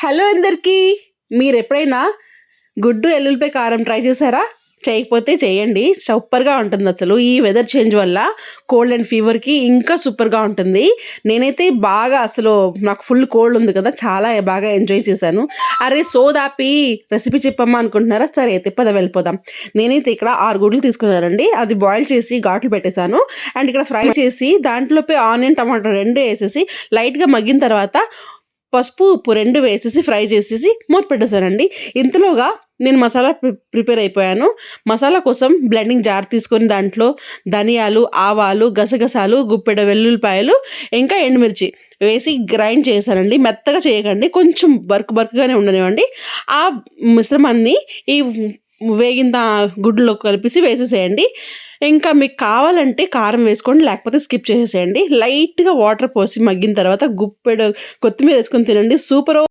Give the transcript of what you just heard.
Hello అందరికీ. మీరెప్పుడైనా గుడ్డు ఎల్లుల్లిపాయ కారం ట్రై చేశారా? చేయకపోతే చేయండి. సూపర్‌గా ఉంటుందసలు. ఈ వెదర్ చేంజ్ వల్ల కోల్డ్ అండ్ ఫీవర్‌కి ఇంకా సూపర్‌గా ఉంటుంది. నేనైతే బాగా నాకు ఫుల్ కోల్డ్ ఉంది కదా! చాలా బాగా ఎంజాయ్ చేశాను. అరే! సోదాపి రెసిపీ చెప్పమ్మా అనుకుంటున్నారా? సరే అయితే పద వెళ్ళిపోదాం. నేనైతే ఇక్కడ 6 గుడ్లు తీసుకున్నానండి. అది బాయిల్ చేసి ఘాట్లు పెట్టేసాను. అండ్ ఇక్కడ ఫ్రై చేసి దాంట్లోపే ఆనియన్, టమాటో 2 ఏసేసి లైట్‌గా మగ్గిన తర్వాత పసుపు, ఉప్పు 2 వేసేసి ఫ్రై చేసేసి మూత పెట్టేసానండి. ఇంతలోగా నేను మసాలా ప్రిపేర్ అయిపోయాను. మసాలా కోసం బ్లెండింగ్ జార్ తీసుకొని దాంట్లో ధనియాలు, ఆవాలు, గసగసాలు, గుప్పెడు వెల్లుల్లిపాయలు, ఇంకా ఎండుమిర్చి వేసి గ్రైండ్ చేశానండి. మెత్తగా చేయకండి. కొంచెం బరకగానే ఉండనివ్వండి. ఆ మిశ్రమాన్ని ఈ వేగిన గుడ్డులో కలిపేసి వేసేసేయండి. ఇంకా మీకు కావాలంటే కారం వేసుకోండి. లేకపోతే స్కిప్ చేసేసేయండి. లైట్‌గా వాటర్ పోసి మగ్గిన తర్వాత గుప్పెడు కొత్తిమీర ఏసుకొని తినండి. సూపరు.